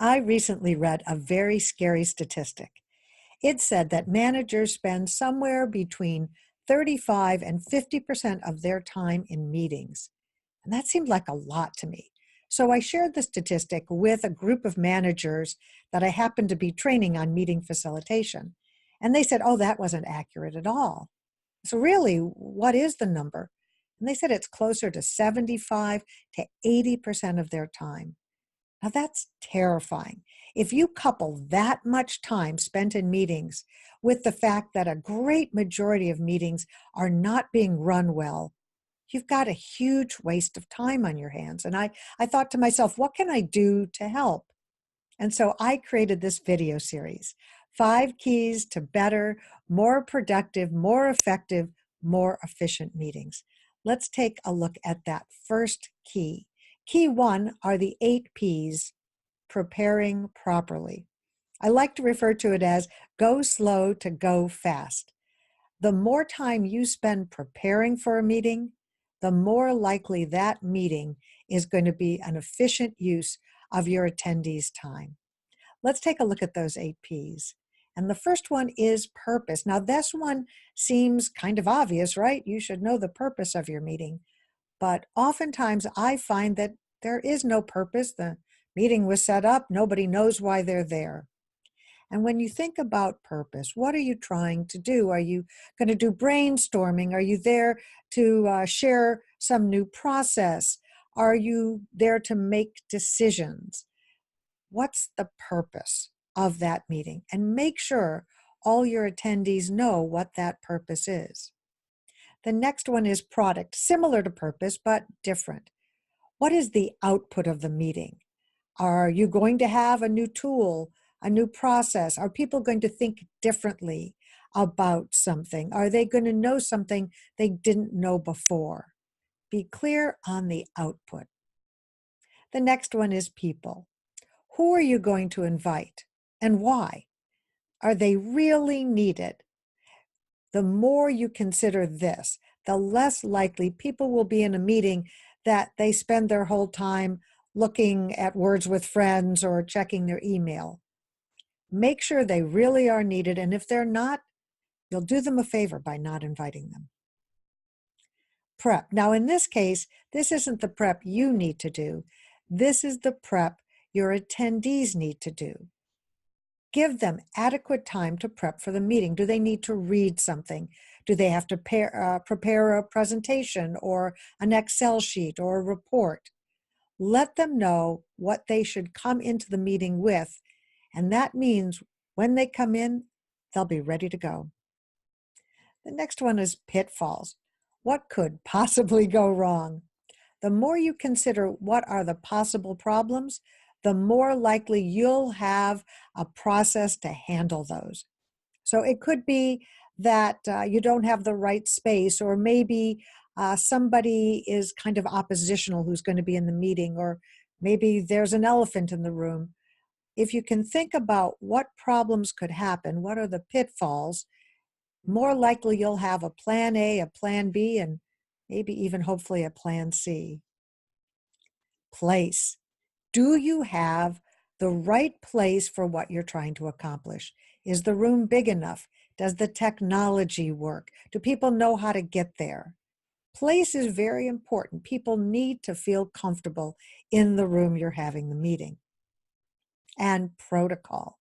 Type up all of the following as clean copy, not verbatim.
I recently read a very scary statistic. It said that managers spend somewhere between 35 and 50% of their time in meetings. And that seemed like a lot to me. So I shared the statistic with a group of managers that I happened to be training on meeting facilitation. And they said, oh, that wasn't accurate at all. So really, what is the number? And they said it's closer to 75 to 80% of their time. Now that's terrifying. If you couple that much time spent in meetings with the fact that a great majority of meetings are not being run well, you've got a huge waste of time on your hands. And I thought to myself, what can I do to help? And so I created this video series, 5 keys to better, more productive, more effective, more efficient meetings. Let's take a look at that first key. Key 1 are the 8 Ps, preparing properly. I like to refer to it as go slow to go fast. The more time you spend preparing for a meeting, the more likely that meeting is going to be an efficient use of your attendees' time. Let's take a look at those 8 Ps. And the first one is purpose. Now, this one seems kind of obvious, right? You should know the purpose of your meeting. But oftentimes I find that there is no purpose. The meeting was set up. Nobody knows why they're there. And when you think about purpose, what are you trying to do? Are you going to do brainstorming? Are you there to share some new process? Are you there to make decisions? What's the purpose of that meeting? And make sure all your attendees know what that purpose is. The next one is product, similar to purpose, but different. What is the output of the meeting? Are you going to have a new tool, a new process? Are people going to think differently about something? Are they going to know something they didn't know before? Be clear on the output. The next one is people. Who are you going to invite and why? Are they really needed? The more you consider this, the less likely people will be in a meeting that they spend their whole time looking at Words with Friends or checking their email. Make sure they really are needed, and if they're not, you'll do them a favor by not inviting them. Prep. Now, in this case, this isn't the prep you need to do. This is the prep your attendees need to do. Give them adequate time to prep for the meeting. Do they need to read something? Do they have to prepare a presentation or an Excel sheet or a report? Let them know what they should come into the meeting with, and that means when they come in, they'll be ready to go. The next one is pitfalls. What could possibly go wrong? The more you consider what are the possible problems, the more likely you'll have a process to handle those. So it could be that you don't have the right space, or maybe somebody is kind of oppositional who's going to be in the meeting, or maybe there's an elephant in the room. If you can think about what problems could happen, what are the pitfalls, more likely you'll have a plan A, a plan B, and maybe even hopefully a plan C. Place. Do you have the right place for what you're trying to accomplish? Is the room big enough? Does the technology work? Do people know how to get there? Place is very important. People need to feel comfortable in the room you're having the meeting. And protocol.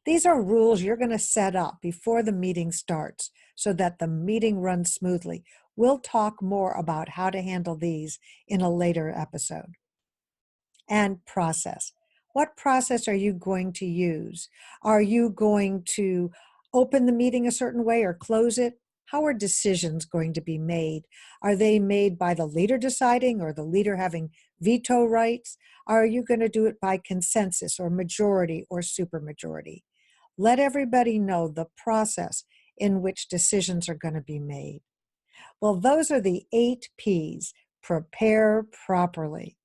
These are rules you're going to set up before the meeting starts so that the meeting runs smoothly. We'll talk more about how to handle these in a later episode. And process. What process are you going to use? Are you going to open the meeting a certain way or close it? How are decisions going to be made? Are they made by the leader deciding or the leader having veto rights? Are you going to do it by consensus or majority or supermajority? Let everybody know the process in which decisions are going to be made. Well, those are the 8 Ps. Prepare properly.